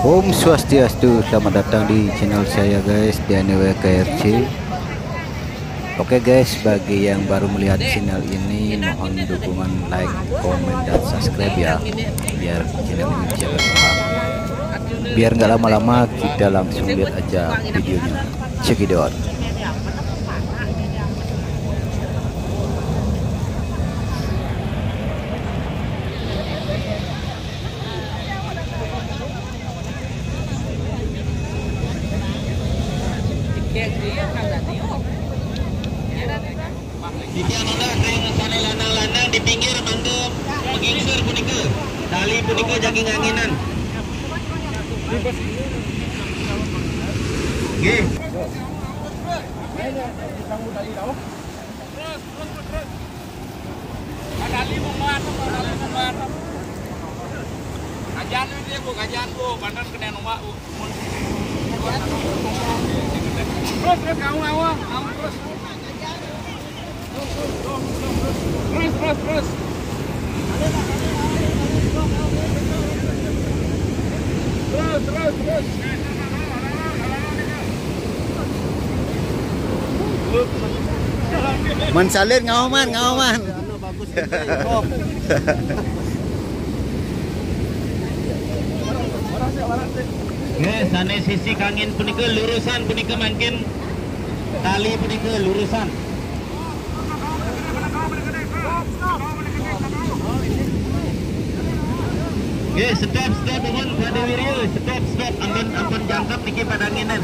Om Swastiastu, selamat datang di channel saya guys, DNW KRC. Oke guys, bagi yang baru melihat channel ini mohon dukungan like, komen, dan subscribe ya, biar channel ini bisa berkembang. Biar nggak lama-lama, kita langsung lihat aja videonya. Check it out. Di tiang ring sana lanang-lanang di pinggir mangga mengingsir punika. Tali punika jaging anginan. Nggih. Tali muat. Kajian dia Bu, kajian Bu, bandar kena nomor Bu. Terus kau awak terus. Terus. Mensalir ngawaman. Sana sisi kangin punika lurusan punika mungkin tali punika lurusan. Stop mohon pada wirya, stop ampun jangkap niki padanginan.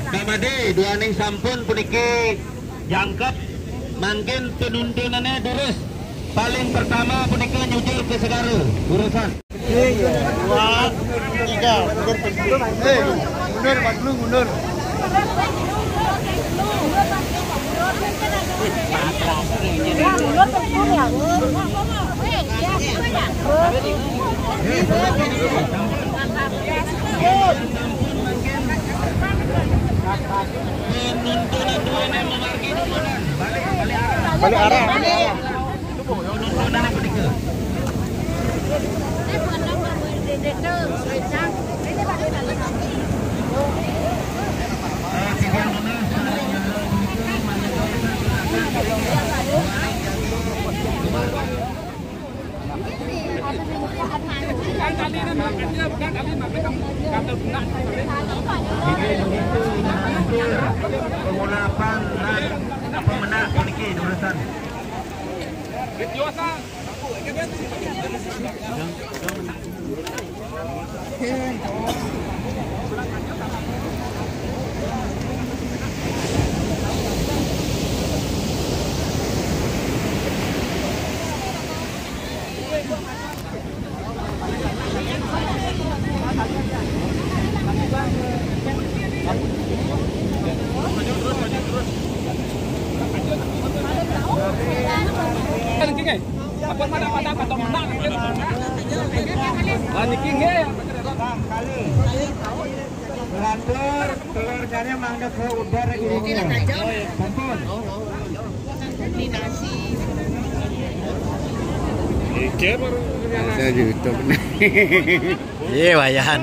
Pak Made dua ning sampun puniki jangkap mungkin penuntunannya lurus. Paling pertama punika nyujur ke segara urusan. 2, 3 mundur. Balik arah. Pengulapan apa menak puniki urusan. Telurnya mangga ke udara ini. Sampun. Ini nasi. Saya YouTube nih. Iya wayahan.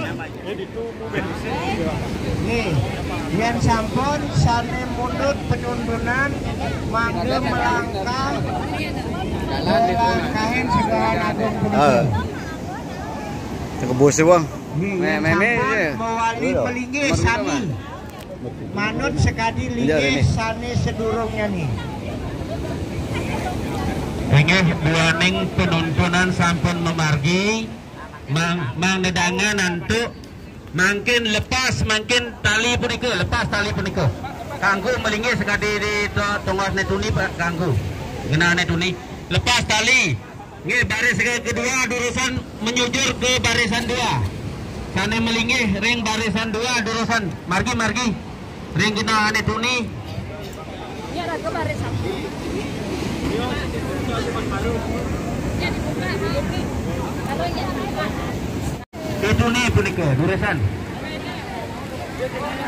Nih, yang sampun sane mundur penundunan mangga melangkah melangkahin segala agung punika. Kebos bang. Mewali pelinggi sami manut sekadi lingi sane sedurungnya nih. Inggih buaning penuntunan sampun memargi mang nedangan antuk mungkin lepas mungkin tali punika lepas tali punika kanggo melingi sekadi di tongos netuni kanggo ngena netuni lepas tali nggih baris kedua durusan menyujur ke barisan 2 sana melingi ring barisan 2 durusan margi ring kena netuni ya ke barisan itu nih punika durusan.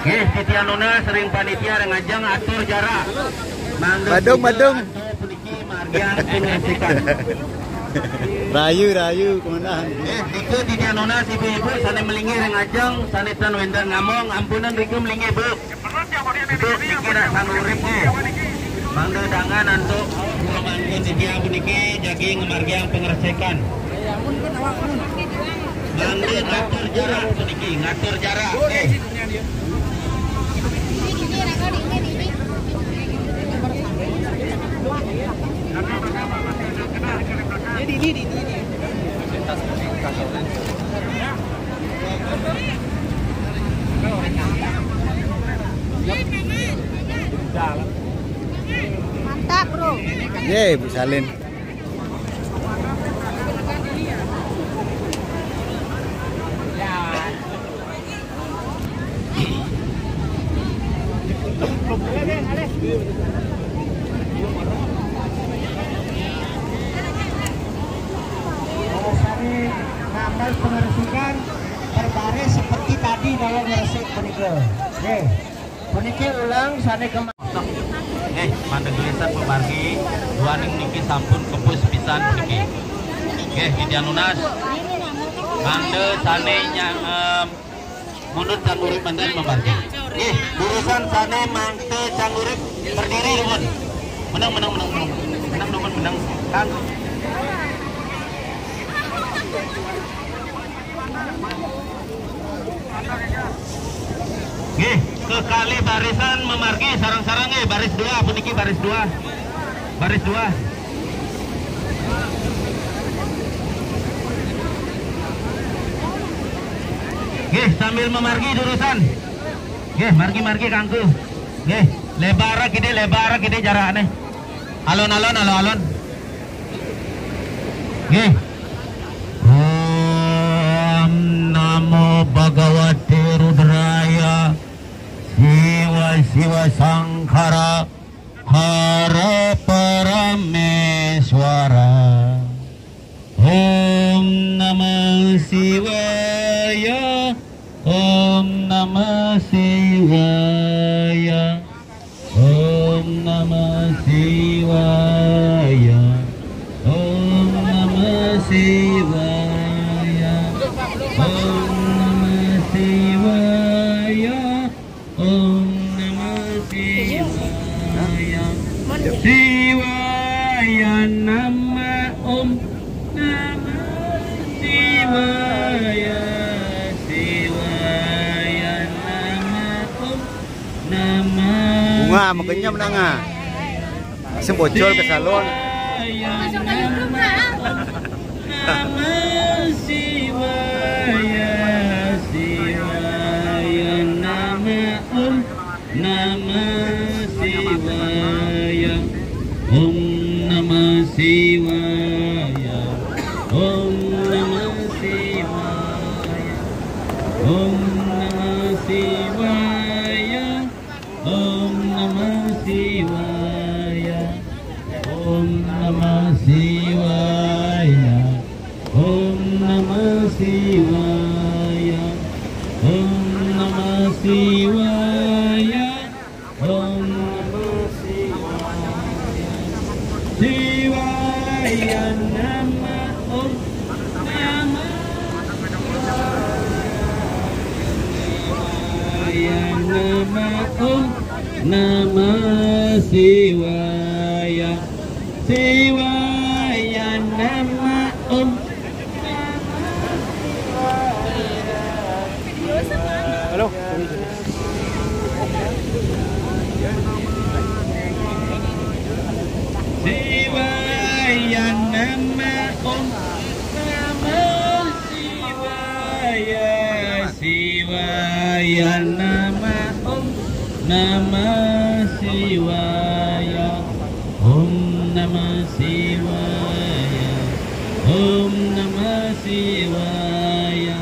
Titianona sering panitia ngajang atur jarak. Badung. Puniki margian penasikan. Rayu komandan. Dike di Dianonas ibu-ibu sana melingi rengajang, sana tan wendar ngamong, ampunan Rike melingi bu. Itu dikira sanurip bu. Mangga dangan untuk mangkin di dia puniki jagi ngemargi yang pengeresekan. Mangga ngatur jarak puniki, ngatur jarak. Mantap bro. Bu Salin. Nambah pengeresikan berbaris seperti tadi dalam meresik punike. Punike ulang sana kemana? Mandeg tulisan pemargi dua ning niki sampun kepus pisan puniki. Di Dianunas. Mande sane nyang mundur cangurip mandan memargi. Urusan sane mangte cangurip berdiri nuhun. Menang. Menang nuhun menang. Kang. Ke kali barisan memargi sarang-sarang baris 2 puniki baris 2. Baris 2. Sambil memargi jurusan. Margi kangku. Lebara gede jaraknya. Alon. Om Namo Bhagavate Rudraya Siwa Sangkara Hara Parameswara. Om Namah Shivaya. Om Namah Shivaya. Om Namah Shivaya. Om Namah Shivaya. Om Namah Shivaya. Om Namah Shivaya. Shivaya Nama Om Namah Shivaya. Shivaya Nama Om Namah. Bunga makanya menang ah. Sebocor ke salon. Namah Shivaya. Shivaya Nama Om Namah Shivaya. Om Namah Shivaya. Om Namah Shivaya. Om Namah Shivaya. Om Namah Shivaya. Om Namah Shivaya. Om Namah Shivaya. Om Namah Shivaya. Om Namah Shivaya. Shivaya Nama Om Namah Shivaya Nama Om Namah Shivaya. Shivaya Nama Om. Halo. Shivaya Nama Om Namah Shivaya. Shivaya Nama Om Namah Shivaya. Om Namah Shivaya. Om Namah Shivaya.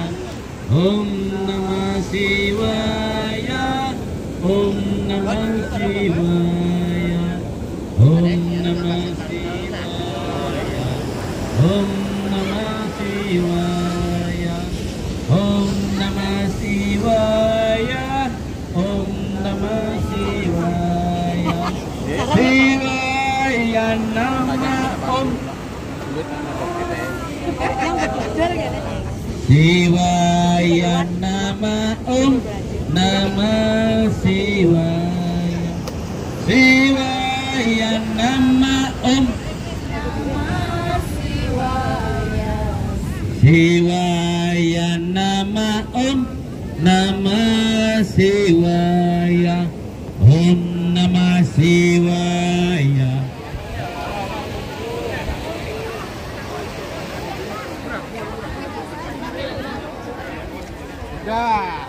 Om Namah Shivaya. Om Namah Shivaya. Om Namah Shivaya. Om Namah Shivaya. Om Namah Shivaya. Om Namah Shivaya. Shivaya Nama Om Siwaya nama nama Siwaya. Siwaya nama Siwaya nama nama Siwaya. Nama Siwaya. Dah.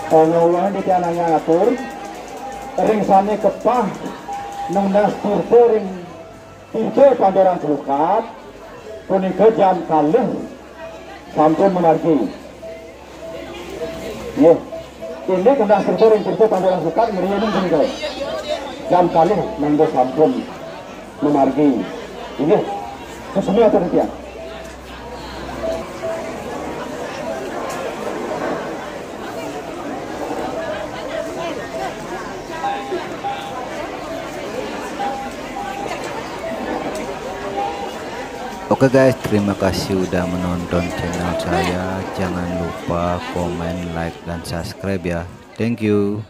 Pengulangan di kanannya atur ring sane kepah nungdas turbo ring tiga pandoran selukat punika jam kalih sampun menargi ya ini nungdas turbo ring tiga pandoran selukat ngerianin punika jam kalih nunggu sampun menargi ini kesemua terhentian. Oke guys, terima kasih udah menonton channel saya. Jangan lupa komen, like, dan subscribe ya. Thank you.